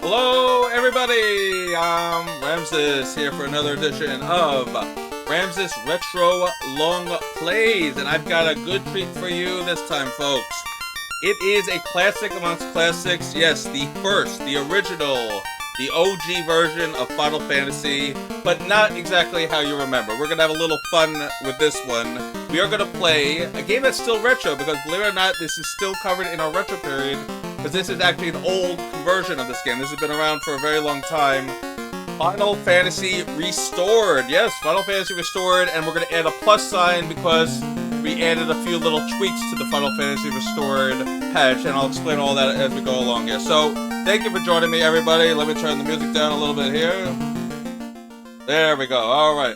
Hello everybody, I'm Ramsis here for another edition of Ramsis Retro Longplays, and I've got a good treat for you this time, folks. It is a classic amongst classics, yes, the original, the OG version of Final Fantasy, but not exactly how you remember. We're going to have a little fun with this one. We are going to play a game that's still retro, because believe it or not, this is still covered in our retro period, because this is actually an old conversion of this game. This has been around for a very long time. Final Fantasy Restored. Yes, Final Fantasy Restored, and we're going to add a plus sign because we added a few little tweaks to the Final Fantasy Restored patch, and I'll explain all that as we go along here. So, thank you for joining me, everybody. Let me turn the music down a little bit here. There we go. Alright.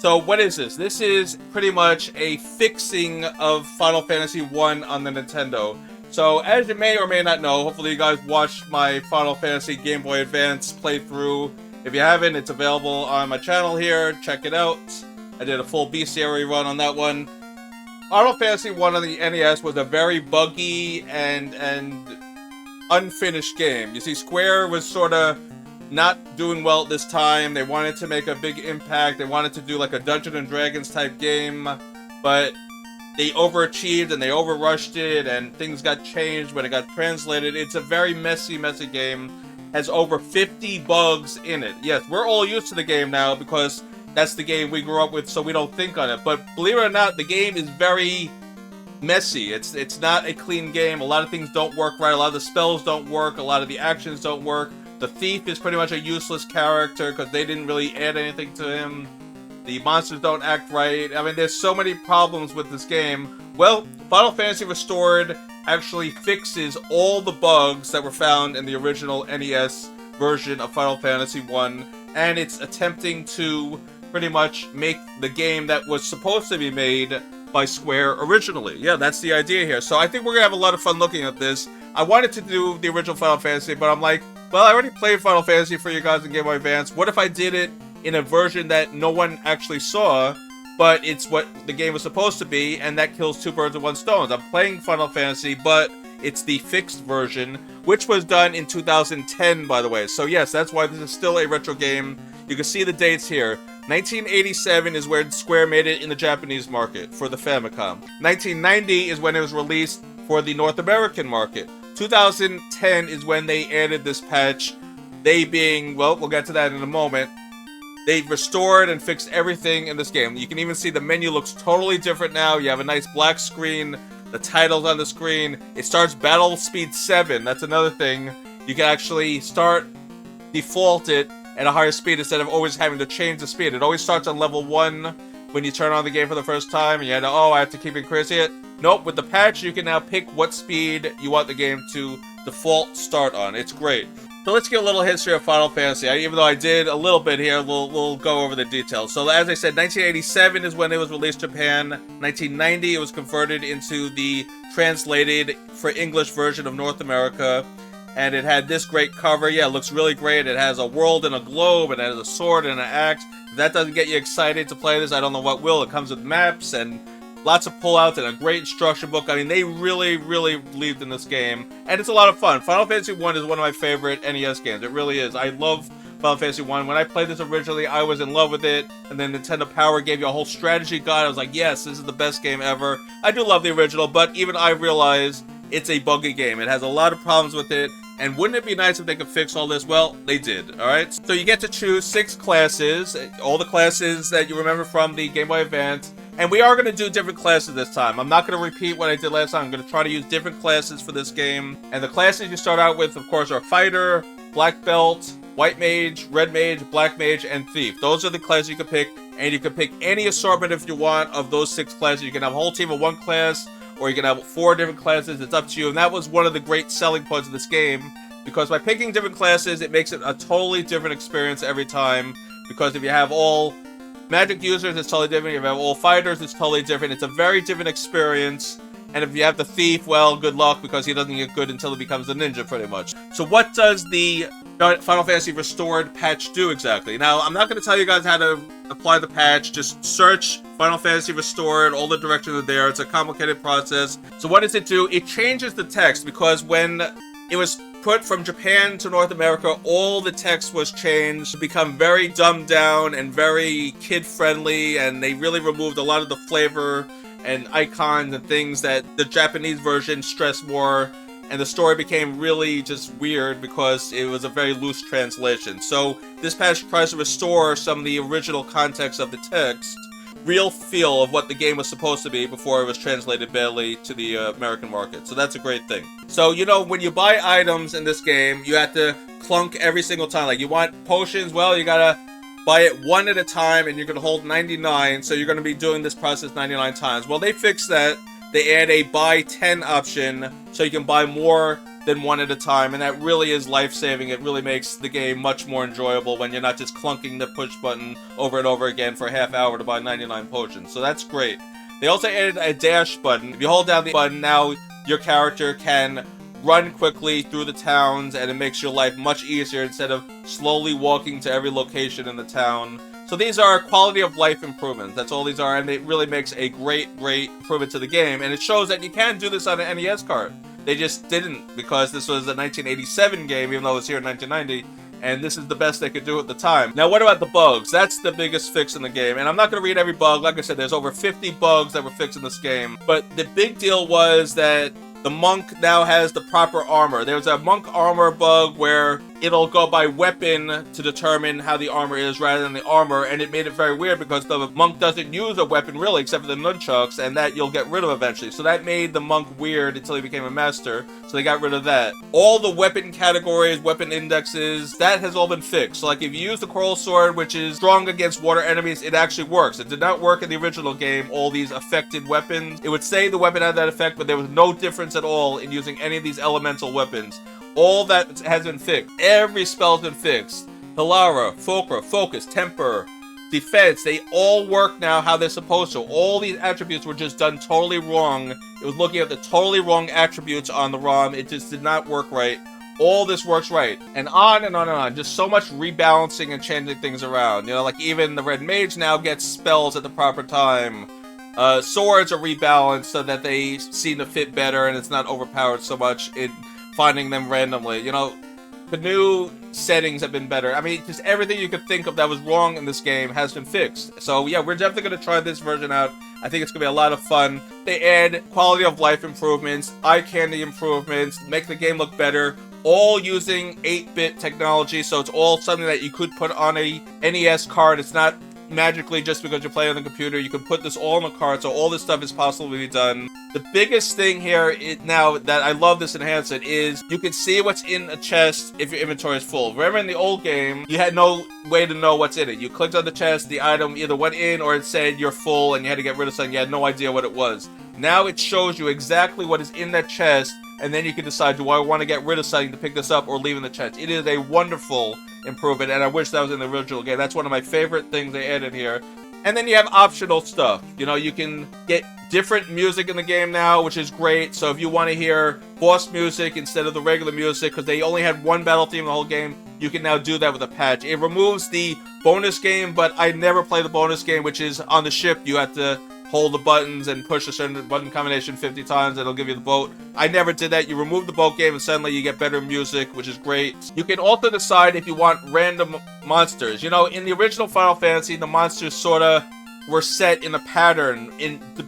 So, what is this? This is pretty much a fixing of Final Fantasy 1 on the Nintendo. So, as you may or may not know, hopefully you guys watched my Final Fantasy Game Boy Advance playthrough. If you haven't, it's available on my channel here. Check it out. I did a full bestiary run on that one. Final Fantasy 1 on the NES was a very buggy and unfinished game. You see, Square was sort of not doing well at this time. They wanted to make a big impact. They wanted to do like a Dungeons & Dragons type game, but they overachieved and they overrushed it, and things got changed when it got translated. It's a very messy game. Has over 50 bugs in it. Yes, we're all used to the game now because that's the game we grew up with, so we don't think on it. But believe it or not, the game is very messy. It's not a clean game. A lot of things don't work right. A lot of the spells don't work. A lot of the actions don't work. The thief is pretty much a useless character because they didn't really add anything to him. The monsters don't act right. I mean, there's so many problems with this game. Well, Final Fantasy Restored actually fixes all the bugs that were found in the original NES version of Final Fantasy 1, and it's attempting to pretty much make the game that was supposed to be made by Square originally. Yeah, that's the idea here. So I think we're going to have a lot of fun looking at this. I wanted to do the original Final Fantasy, but I'm like, well, I already played Final Fantasy for you guys in Game Boy Advance. What if I did it in a version that no one actually saw, but it's what the game was supposed to be, and that kills two birds with one stone. I'm playing Final Fantasy, but it's the fixed version, which was done in 2010, by the way. So yes, that's why this is still a retro game. You can see the dates here. 1987 is where Square made it in the Japanese market for the Famicom. 1990 is when it was released for the North American market. 2010 is when they added this patch. They being, well, we'll get to that in a moment. They've restored and fixed everything in this game. You can even see the menu looks totally different now. You have a nice black screen, the titles on the screen. It starts battle speed 7. That's another thing. You can actually default it at a higher speed instead of always having to change the speed. It always starts on level 1 when you turn on the game for the first time, and you had to, I have to keep increasing it. Nope, with the patch, you can now pick what speed you want the game to default start on. It's great. So let's get a little history of Final Fantasy. Even though I did a little bit here, we'll go over the details. So as I said, 1987 is when it was released in Japan. 1990, it was converted into the translated for English version of North America. And it had this great cover. Yeah, it looks really great. It has a world and a globe, and it has a sword and an axe. If that doesn't get you excited to play this, I don't know what will. It comes with maps and lots of pullouts and a great instruction book. I mean, they really, really believed in this game. And it's a lot of fun. Final Fantasy 1 is one of my favorite NES games. It really is. I love Final Fantasy 1. When I played this originally, I was in love with it. And then Nintendo Power gave you a whole strategy guide. I was like, yes, this is the best game ever. I do love the original, but even I realize it's a buggy game. It has a lot of problems with it. And wouldn't it be nice if they could fix all this? Well, they did, alright? So you get to choose 6 classes, all the classes that you remember from the Game Boy Advance. And we are going to do different classes this time. I'm not going to repeat what I did last time. I'm going to try to use different classes for this game. And the classes you start out with, of course, are Fighter, Black Belt, White Mage, Red Mage, Black Mage, and Thief. Those are the classes you can pick. And you can pick any assortment if you want of those 6 classes. You can have a whole team of 1 class, or you can have 4 different classes. It's up to you. And that was one of the great selling points of this game, because by picking different classes, it makes it a totally different experience every time. Because if you have all magic users, it's totally different. If you have all fighters, it's totally different. It's a very different experience. And if you have the thief, well, good luck, because he doesn't get good until he becomes a ninja, pretty much. So what does the Final Fantasy Restored patch do exactly? Now, I'm not going to tell you guys how to apply the patch. Just search Final Fantasy Restored. All the directions are there. It's a complicated process. So what does it do? It changes the text, because when it was put from Japan to North America, all the text was changed to become very dumbed down and very kid-friendly, and they really removed a lot of the flavor and icons and things that the Japanese version stressed more, and the story became really just weird because it was a very loose translation. So this patch tries to restore some of the original context of the text, real feel of what the game was supposed to be before it was translated badly to the American market. So that's a great thing. So, you know, when you buy items in this game, you have to clunk every single time. Like, you want potions, well, you gotta buy it one at a time, and you're gonna hold 99, so you're gonna be doing this process 99 times. Well, they fixed that. They add a buy 10 option, so you can buy more than one at a time, and that really is life-saving. It really makes the game much more enjoyable when you're not just clunking the push button over and over again for a half hour to buy 99 potions. So that's great. They also added a dash button. If you hold down the button, now your character can run quickly through the towns, and it makes your life much easier instead of slowly walking to every location in the town. So these are quality of life improvements. That's all these are, and it really makes a great improvement to the game, and it shows that you can do this on an NES card. They just didn't, because this was a 1987 game, even though it was here in 1990, and this is the best they could do at the time. Now, what about the bugs? That's the biggest fix in the game, and I'm not going to read every bug. Like I said, there's over 50 bugs that were fixed in this game, but the big deal was that the monk now has the proper armor. There's a monk armor bug where it'll go by weapon to determine how the armor is rather than the armor, and it made it very weird because the monk doesn't use a weapon really except for the nunchucks, and that you'll get rid of eventually. So that made the monk weird until he became a master, so they got rid of that. All the weapon categories, weapon indexes, that has all been fixed. So like if you use the coral sword, which is strong against water enemies, it actually works. It did not work in the original game, all these affected weapons. It would say the weapon had that effect, but there was no difference at all in using any of these elemental weapons. All that has been fixed. Every spell's been fixed. Hilara, Fulcra, Focus, Temper, Defense, they all work now how they're supposed to. All these attributes were just done totally wrong. It was looking at the totally wrong attributes on the ROM. It just did not work right. All this works right. And on and on and on. Just so much rebalancing and changing things around. You know, like even the Red Mage now gets spells at the proper time. Swords are rebalanced so that they seem to fit better and it's not overpowered so much in finding them randomly. You know, the new settings have been better. I mean, just everything you could think of that was wrong in this game has been fixed. So yeah, we're definitely going to try this version out. I think it's going to be a lot of fun. They add quality of life improvements, eye candy improvements, make the game look better, all using 8-bit technology, so it's all something that you could put on a NES card. It's not magically just because you're playing on the computer. You can put this all on the card, so all this stuff is possible to be done. The biggest thing here now that I love this enhancement is you can see what's in a chest if your inventory is full. Remember in the old game, you had no way to know what's in it. You clicked on the chest, the item either went in or it said you're full and you had to get rid of something. You had no idea what it was. Now it shows you exactly what is in that chest, and then you can decide, do I want to get rid of something to pick this up or leave in the chest? It is a wonderful improvement, and I wish that was in the original game. That's one of my favorite things they added here. And then you have optional stuff. You know, you can get different music in the game now, which is great. So if you want to hear boss music instead of the regular music, because they only had one battle theme in the whole game, you can now do that with a patch. It removes the bonus game, but I never play the bonus game, which is on the ship. You have to hold the buttons and push a certain button combination 50 times, and it'll give you the boat. I never did that. You remove the boat game, and suddenly you get better music, which is great. You can also decide if you want random monsters. You know, in the original Final Fantasy, the monsters sorta were set in a pattern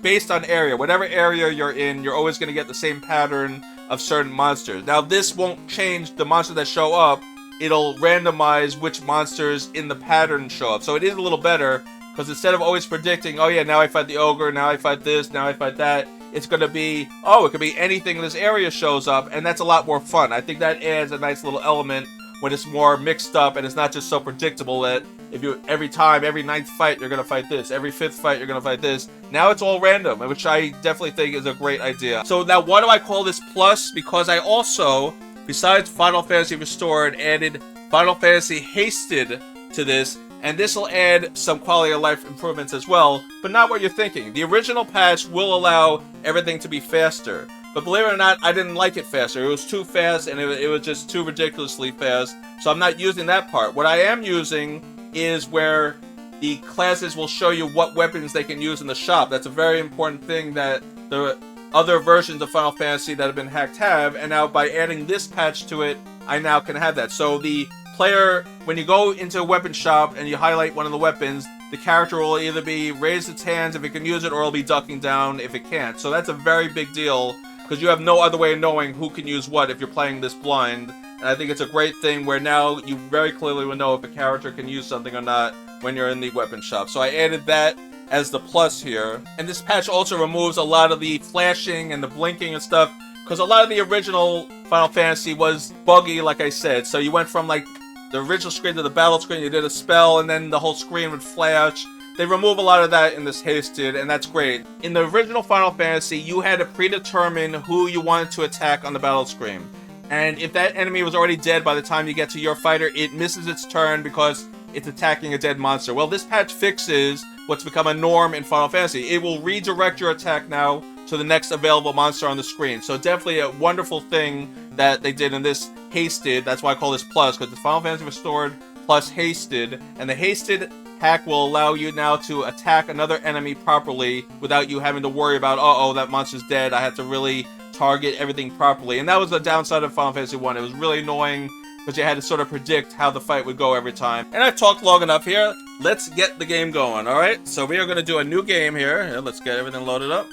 based on area. Whatever area you're in, you're always going to get the same pattern of certain monsters. Now, this won't change the monsters that show up. It'll randomize which monsters in the pattern show up. So it is a little better, because instead of always predicting, oh yeah, now I fight the ogre, now I fight this, now I fight that, it's going to be, oh, it could be anything in this area shows up, and that's a lot more fun. I think that adds a nice little element when it's more mixed up, and it's not just so predictable that if you, every 9th fight, you're going to fight this, every 5th fight, you're going to fight this. Now it's all random, which I definitely think is a great idea. So now why do I call this Plus? Because I also, besides Final Fantasy Restored, added Final Fantasy Hasted to this, and this will add some quality of life improvements as well, but not what you're thinking. The original patch will allow everything to be faster, but believe it or not, I didn't like it faster. It was too fast, and it was just too ridiculously fast, so I'm not using that part. What I am using is where the classes will show you what weapons they can use in the shop. That's a very important thing that the other versions of Final Fantasy that have been hacked have, and now by adding this patch to it, I now can have that. So the player, when you go into a weapon shop and you highlight one of the weapons, the character will either be raised its hands if it can use it, or it'll be ducking down if it can't. So that's a very big deal, because you have no other way of knowing who can use what if you're playing this blind. And I think it's a great thing where now you very clearly will know if a character can use something or not when you're in the weapon shop. So I added that as the plus here. And this patch also removes a lot of the flashing and the blinking and stuff, because a lot of the original Final Fantasy was buggy, like I said. So you went from like the original screen to the battle screen, you did a spell, and then the whole screen would flash. They remove a lot of that in this Hasted, and that's great. In the original Final Fantasy, you had to predetermine who you wanted to attack on the battle screen. And if that enemy was already dead by the time you get to your fighter, it misses its turn because it's attacking a dead monster. Well, this patch fixes what's become a norm in Final Fantasy. It will redirect your attack now to the next available monster on the screen. So definitely a wonderful thing that they did in this Hasted. That's why I call this plus, because it's Final Fantasy Restored plus Hasted. And the Hasted hack will allow you now to attack another enemy properly without you having to worry about, uh-oh, that monster's dead. I have to really target everything properly. And that was the downside of Final Fantasy 1. It was really annoying because you had to sort of predict how the fight would go every time. And I've talked long enough here. Let's get the game going, alright? So we are going to do a new game here. Let's get everything loaded up.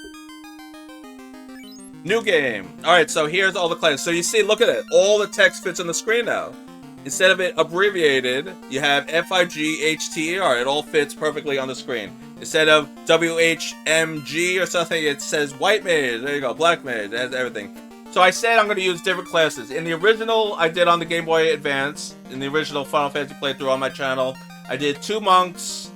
New game. Alright, so here's all the classes. So you see, look at it. All the text fits on the screen now. Instead of it abbreviated, you have FIGHTER. It all fits perfectly on the screen. Instead of WHMG or something, it says White Mage. There you go, Black Mage. It has everything. So I said I'm going to use different classes. In the original, I did on the Game Boy Advance, in the original Final Fantasy playthrough on my channel, I did 2 monks,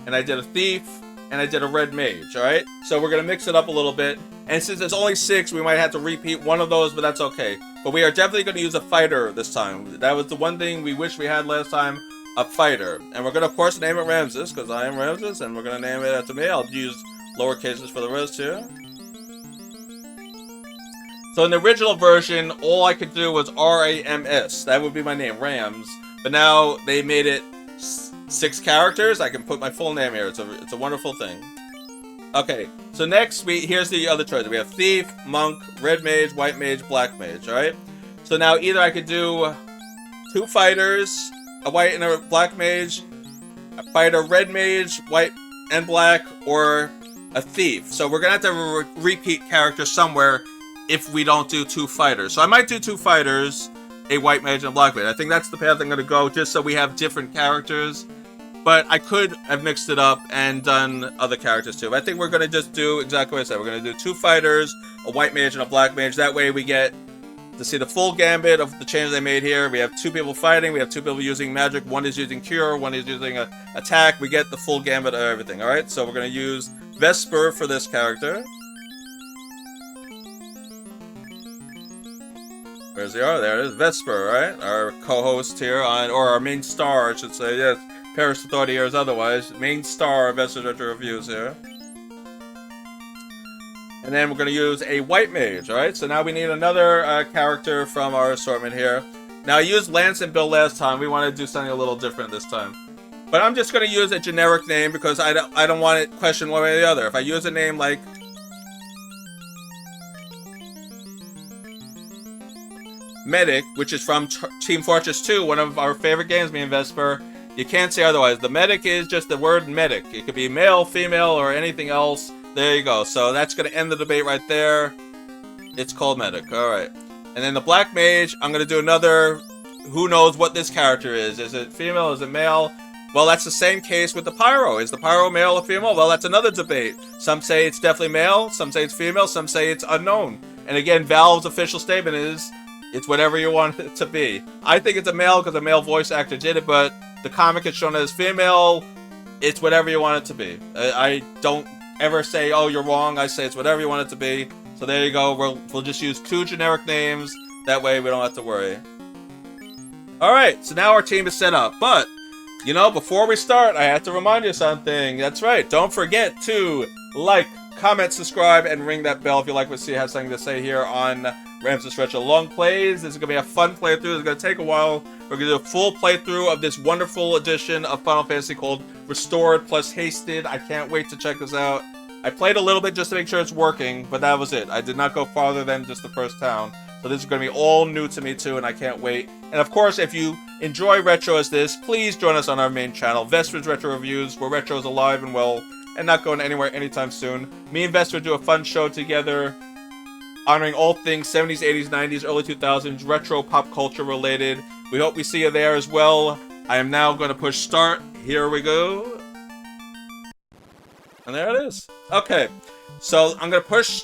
and I did a thief, and I did a red mage, alright? So we're going to mix it up a little bit. And since there's only 6, we might have to repeat one of those, but that's okay. But we are definitely going to use a fighter this time. That was the one thing we wish we had last time, a fighter. And we're going to, of course, name it Ramsis, because I am Ramsis, and we're going to name it after me. I'll use lower cases for the rest here. So in the original version, all I could do was R-A-M-S. That would be my name, Rams. But now they made it 6 characters. I can put my full name here. It's a wonderful thing. Okay, so next, here's the other choices. We have Thief, Monk, Red Mage, White Mage, Black Mage, alright? So now either I could do 2 fighters, a White and a Black Mage, a fighter Red Mage, White and Black, or a Thief. So we're going to have to repeat characters somewhere if we don't do 2 fighters. So I might do 2 fighters, a White Mage and a Black Mage. I think that's the path I'm going to go, just so we have different characters. But I could have mixed it up and done other characters too. But I think we're going to just do exactly what I said. We're going to do 2 fighters, a White Mage and a Black Mage. That way we get to see the full gambit of the changes they made here. We have 2 people fighting. We have 2 people using magic. One is using cure. One is using a attack. We get the full gambit of everything. Alright, so we're going to use Vesper for this character. Where's the R? There it is. Vesper, right? Our co-host here, or our main star, I should say. Yes. Paris Authority here is otherwise. Main star of Ramsis Retro Reviews here. And then we're going to use a White Mage, alright? So now we need another character from our assortment here. Now I used Lance and Bill last time. We want to do something a little different this time. But I'm just going to use a generic name because I don't want it questioned one way or the other. If I use a name like Medic, which is from Team Fortress 2, one of our favorite games, me and Vesper, you can't say otherwise. The medic is just the word medic. It could be male, female, or anything else. There you go. So that's going to end the debate right there. It's called medic. Alright. And then the Black Mage, I'm going to do another, who knows what this character is. Is it female? Is it male? Well, that's the same case with the Pyro. Is the Pyro male or female? Well, that's another debate. Some say it's definitely male. Some say it's female. Some say it's unknown. And again, Valve's official statement is, it's whatever you want it to be. I think it's a male because a male voice actor did it, but the comic is shown as female. It's whatever you want it to be. I don't ever say, oh, you're wrong. I say it's whatever you want it to be. So there you go. We'll just use 2 generic names. That way we don't have to worry. Alright, so now our team is set up. But, you know, before we start, I have to remind you something. That's right. Don't forget to like, comment, subscribe, and ring that bell if you like what you have something to say here on Ramsis Retro Longplays. This is going to be a fun playthrough. It's going to take a while. We're going to do a full playthrough of this wonderful edition of Final Fantasy called Restored plus Hasted. I can't wait to check this out. I played a little bit just to make sure it's working, but that was it. I did not go farther than just the first town. So this is going to be all new to me too, and I can't wait. And of course, if you enjoy retro as this, please join us on our main channel, Vesper's Retro Reviews, where retro is alive and well, and not going anywhere anytime soon. Me and Vesper do a fun show together, honoring all things 70s, 80s, 90s, early 2000s, retro pop culture related. We hope we see you there as well. I am now going to push start. Here we go. And there it is. Okay, so I'm going to push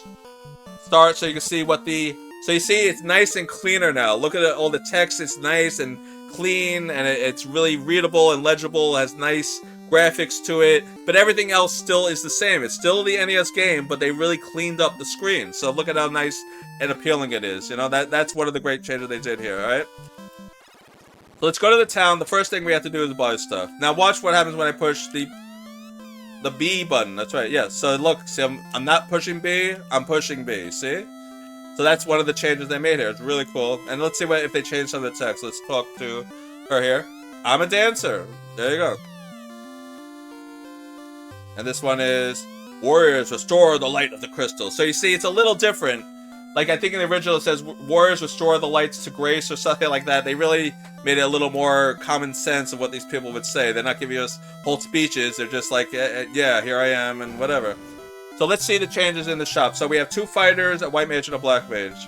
start so you can see what the... So you see it's nice and cleaner now. Look at all the text. It's nice and clean, and it's really readable and legible. It has nice graphics to it, but everything else still is the same. It's still the NES game, but they really cleaned up the screen. So look at how nice and appealing it is. You know, that's one of the great changes they did here, alright? So let's go to the town. The first thing we have to do is buy stuff. Now watch what happens when I push the B button. That's right, yes. So look, see, I'm not pushing B, I'm pushing B, see? So that's one of the changes they made here. It's really cool. And let's see if they change some of the text. Let's talk to her here. I'm a dancer. There you go. And this one is Warriors restore the light of the crystal. So you see, it's a little different. Like, I think in the original it says Warriors restore the lights to grace or something like that. They really made it a little more common sense of what these people would say. They're not giving us whole speeches. They're just like, yeah, here I am, and whatever. So let's see the changes in the shop. So we have 2 fighters, a white mage, and a black mage.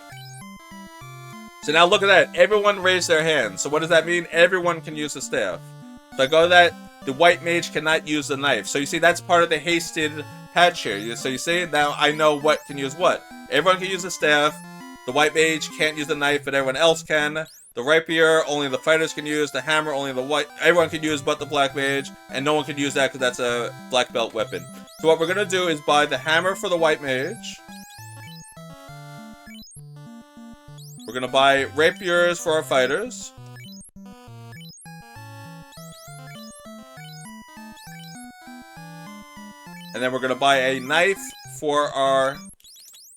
So now look at that. Everyone raised their hands. So what does that mean? Everyone can use the staff. So I go to that. The white mage cannot use the knife. So you see, that's part of the hasted patch here. So you see, now I know what can use what. Everyone can use the staff. The white mage can't use the knife, but everyone else can. The rapier, only the fighters can use. The hammer, only the white... Everyone can use but the black mage. And no one can use that because that's a black belt weapon. So what we're going to do is buy the hammer for the white mage. We're going to buy rapiers for our fighters. And then we're going to buy a knife for our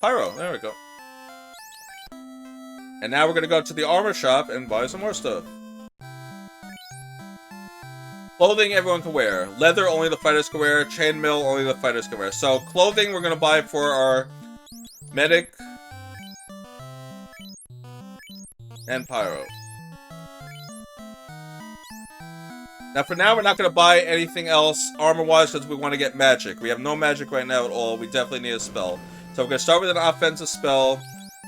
pyro. There we go. And now we're going to go to the armor shop and buy some more stuff. Clothing everyone can wear. Leather only the fighters can wear. Chainmail only the fighters can wear. So clothing we're going to buy for our medic and pyro. Now for now we're not going to buy anything else armor-wise because we want to get magic. We have no magic right now at all. We definitely need a spell. So we're going to start with an offensive spell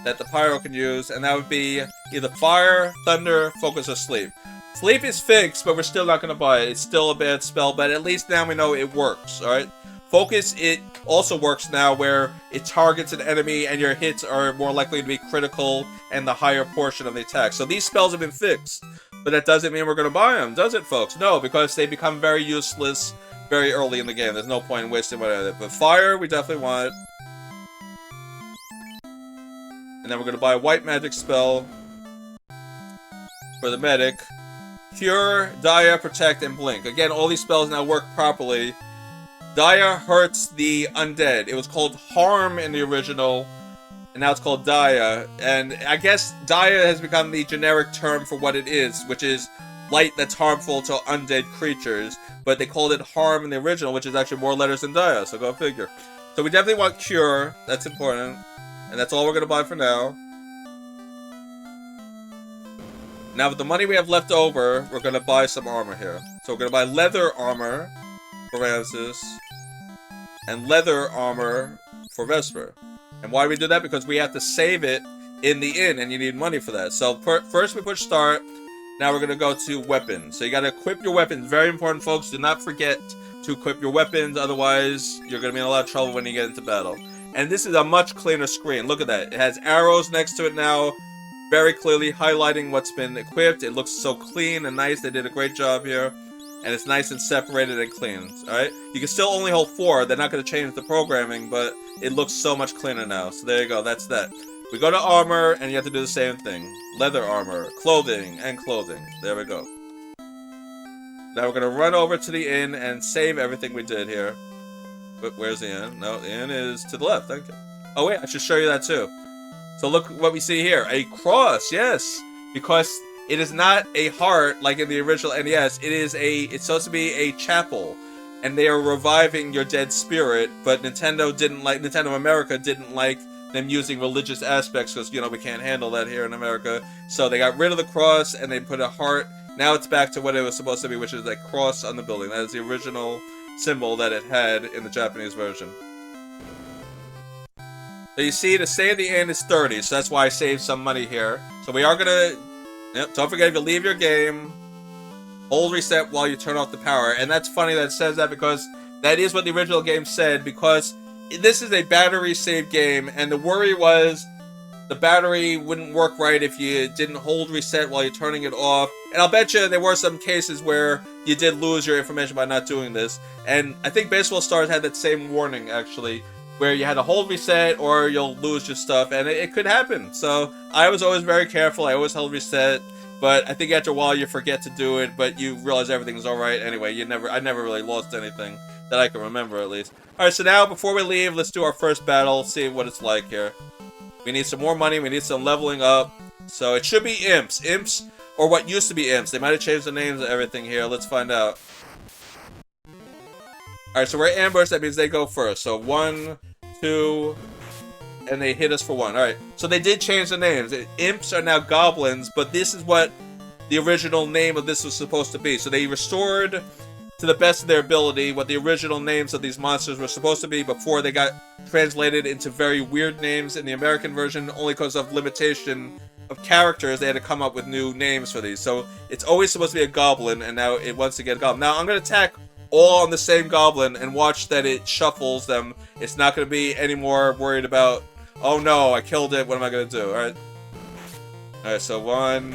that the pyro can use, and that would be either fire, thunder, focus, or sleep. Sleep is fixed, but we're still not going to buy it. It's still a bad spell, but at least now we know it works, alright? Focus, it also works now where it targets an enemy and your hits are more likely to be critical and the higher portion of the attack. So these spells have been fixed, but that doesn't mean we're going to buy them, does it, folks? No, because they become very useless very early in the game. There's no point in wasting money on it. But fire, we definitely want. And then we're going to buy a white magic spell for the medic. Cure, Dia, Protect, and Blink. Again, all these spells now work properly. Dia hurts the undead. It was called Harm in the original, and now it's called Dia. And I guess Dia has become the generic term for what it is, which is light that's harmful to undead creatures. But they called it Harm in the original, which is actually more letters than Dia, so go figure. So we definitely want Cure. That's important. And that's all we're going to buy for now. Now, with the money we have left over, we're going to buy some armor here. So we're going to buy leather armor for Ramsis and leather armor for Vesper. And why do we do that? Because we have to save it in the inn, and you need money for that. So first we push start. Now we're going to go to weapons. So you got to equip your weapons. Very important, folks. Do not forget to equip your weapons. Otherwise, you're going to be in a lot of trouble when you get into battle. And this is a much cleaner screen. Look at that. It has arrows next to it now, very clearly highlighting what's been equipped. It looks so clean and nice. They did a great job here. And it's nice and separated and clean. Alright? You can still only hold 4. They're not going to change the programming, but it looks so much cleaner now. So there you go. That's that. We go to armor, and you have to do the same thing. Leather armor, clothing, and clothing. There we go. Now we're going to run over to the inn and save everything we did here. But where's the inn? No, the inn is to the left. Thank you. Oh wait, I should show you that too. So look what we see here. A cross, yes. Because it is not a heart like in the original NES. It's supposed to be a chapel. and they are reviving your dead spirit, but Nintendo America didn't like them using religious aspects because, you know, we can't handle that here in America. So they got rid of the cross and they put a heart. Now it's back to what it was supposed to be, which is a cross on the building. That is the original symbol that it had in the Japanese version. So you see, the save at the end is 30, so that's why I saved some money here. So we are gonna... Yep, don't forget, if you leave your game, hold reset while you turn off the power. And that's funny that it says that, because that is what the original game said, because this is a battery save game, and the worry was the battery wouldn't work right if you didn't hold reset while you're turning it off. And I'll bet you there were some cases where you did lose your information by not doing this. And I think Baseball Stars had that same warning, actually, where you had to hold reset or you'll lose your stuff, and it could happen. So I was always very careful. I always held reset, but I think after a while you forget to do it, but you realize everything's all right anyway. I never really lost anything that I can remember, at least. All right, so now before we leave, let's do our first battle, see what it's like here. We need some more money. We need some leveling up. So it should be imps. Imps, or what used to be imps. They might have changed the names of everything here. Let's find out. Alright, so we're ambushed. That means they go first. So 1, 2, and they hit us for 1. Alright, so they did change the names. Imps are now goblins, but this is what the original name of this was supposed to be. So they restored, to the best of their ability, what the original names of these monsters were supposed to be before they got translated into very weird names in the American version, only because of limitation of characters. They had to come up with new names for these. So it's always supposed to be a goblin, and now it wants to get a goblin. Now I'm going to attack all on the same goblin and watch that it shuffles them. It's not going to be any more worried about, oh no, I killed it, what am I going to do? Alright. Alright, so 1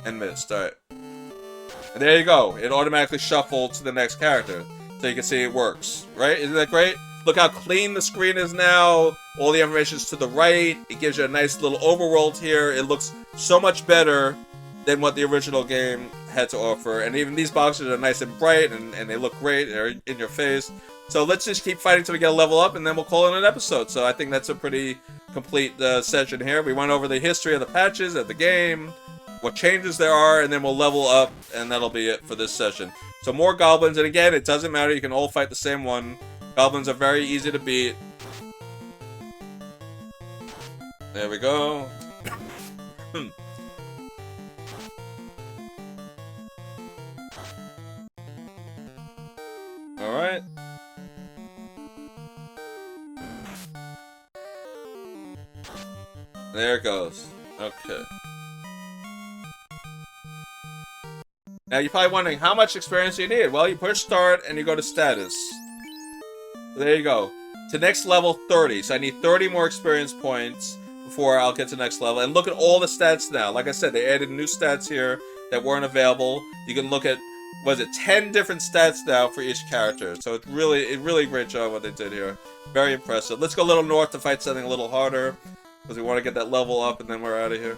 and missed. Alright. And there you go. It automatically shuffled to the next character. So you can see it works. Right? Isn't that great? Look how clean the screen is now. All the information is to the right. It gives you a nice little overworld here. It looks so much better than what the original game had to offer. And even these boxes are nice and bright, and they look great. They're in your face. So let's just keep fighting till we get a level up, and then we'll call it an episode. So I think that's a pretty complete session here. We went over the history of the patches of the game, what changes there are, and then we'll level up, and that'll be it for this session. So more goblins, and again, it doesn't matter. You can all fight the same one. Goblins are very easy to beat. There we go. Alright. There it goes. Okay. Now you're probably wondering, how much experience do you need? Well, you push start and you go to status. There you go. To next level 30. So I need 30 more experience points before I'll get to the next level. And look at all the stats now. Like I said, they added new stats here that weren't available. You can look at, what is it, 10 different stats now for each character. So it's really great job what they did here. Very impressive. Let's go a little north to fight something a little harder, because we want to get that level up and then we're out of here.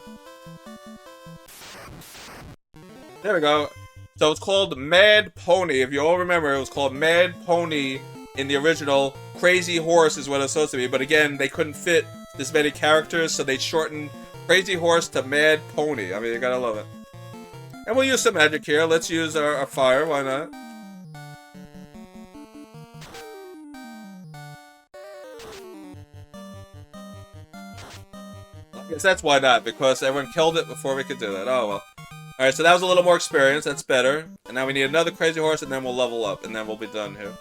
There we go. So it's called Mad Pony. If you all remember, it was called Mad Pony in the original. Crazy Horse is what it was supposed to be. But again, they couldn't fit this many characters, so they shortened Crazy Horse to Mad Pony. I mean, you gotta love it. And we'll use some magic here. Let's use our fire. Why not? I guess that's why not, because everyone killed it before we could do that. Oh, well. Alright, so that was a little more experience. That's better. And now we need another Crazy Horse, and then we'll level up, and then we'll be done here.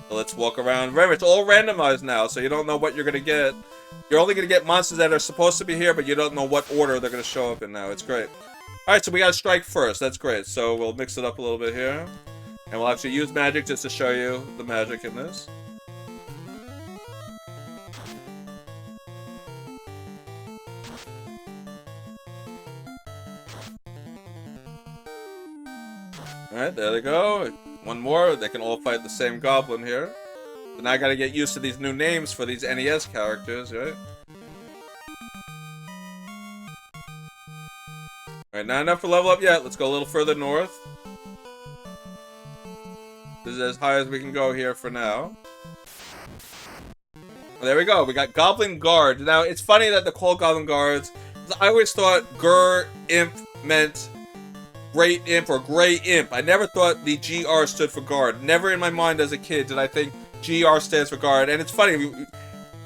So let's walk around. Remember, it's all randomized now, so you don't know what you're going to get. You're only going to get monsters that are supposed to be here, but you don't know what order they're going to show up in now. It's great. Alright, so we got to strike first. That's great. So we'll mix it up a little bit here. And we'll actually use magic just to show you the magic in this. Alright, there they go. One more. They can all fight the same goblin here. So now I gotta get used to these new names for these NES characters, right? Alright, not enough for level up yet. Let's go a little further north. This is as high as we can go here for now. There we go. We got Goblin Guard. Now, it's funny that they're called Goblin Guards. I always thought Gur Imp meant Great Imp or Gray Imp. I never thought the GR stood for guard. Never in my mind as a kid did I think GR stands for guard. And it's funny,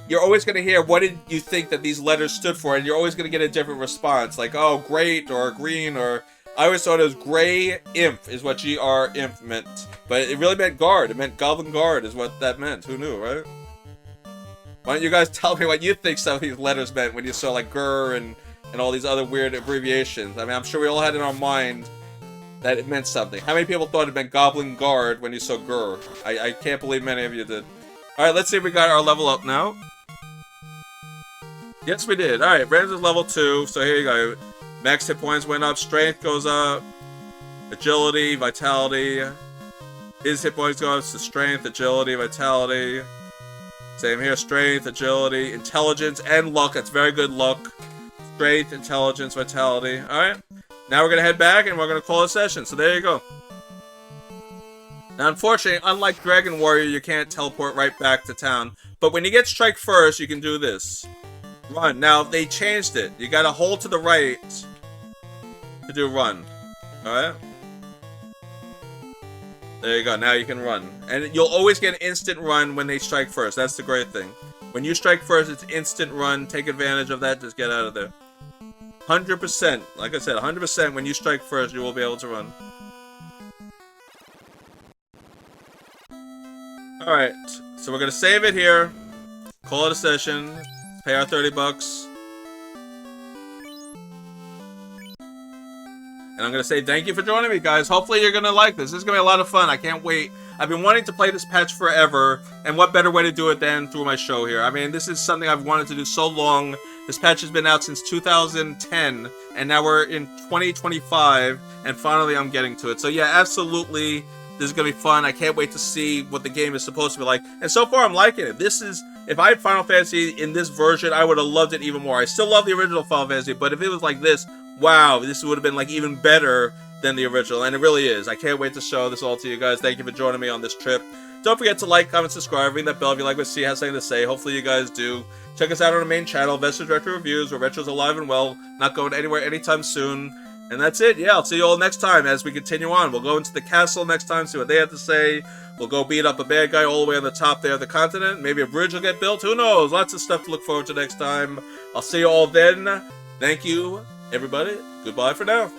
you're always going to hear what did you think that these letters stood for, and you're always going to get a different response. Like, oh, great, or green, or... I always thought it was Gray Imp is what GR Imp meant. But it really meant guard. It meant Goblin Guard is what that meant. Who knew, right? Why don't you guys tell me what you think some of these letters meant when you saw, like, GR and all these other weird abbreviations. I mean, I'm sure we all had in our mind that it meant something. How many people thought it meant Goblin Guard when you saw GR? I can't believe many of you did. Alright, let's see if we got our level up now. Yes, we did. Alright, Ramses is level 2, so here you go. Max hit points went up, strength goes up, agility, vitality. His hit points go up to strength, agility, vitality. Same here, strength, agility, intelligence, and luck. That's very good luck. Strength, intelligence, vitality. Alright. Now we're going to head back and we're going to call a session. So there you go. Now unfortunately, unlike Dragon Warrior, you can't teleport right back to town. But when you get strike first, you can do this. Run. Now they changed it. You got to hold to the right to do run. Alright. There you go. Now you can run. And you'll always get an instant run when they strike first. That's the great thing. When you strike first, it's instant run. Take advantage of that. Just get out of there. 100%. Like I said, 100% when you strike first, you will be able to run. Alright. So we're going to save it here. Call it a session. Pay our 30 bucks. And I'm going to say thank you for joining me, guys. Hopefully you're going to like this. This is going to be a lot of fun. I can't wait. I've been wanting to play this patch forever, and what better way to do it than through my show here. I mean, this is something I've wanted to do so long. This patch has been out since 2010, and now we're in 2025, and finally I'm getting to it. So yeah, absolutely, this is going to be fun. I can't wait to see what the game is supposed to be like. And so far, I'm liking it. This is... If I had Final Fantasy in this version, I would have loved it even more. I still love the original Final Fantasy, but if it was like this, wow, this would have been like even better than the original, and it really is. I can't wait to show this all to you guys. Thank you for joining me on this trip. Don't forget to like, comment, subscribe, ring that bell if you like what you see, has something to say. Hopefully you guys do. Check us out on our main channel, Vestige Retro Reviews, where Retro's alive and well, not going anywhere anytime soon. And that's it. Yeah, I'll see you all next time as we continue on. We'll go into the castle next time, see what they have to say. We'll go beat up a bad guy all the way on the top there of the continent. Maybe a bridge will get built. Who knows? Lots of stuff to look forward to next time. I'll see you all then. Thank you, everybody. Goodbye for now.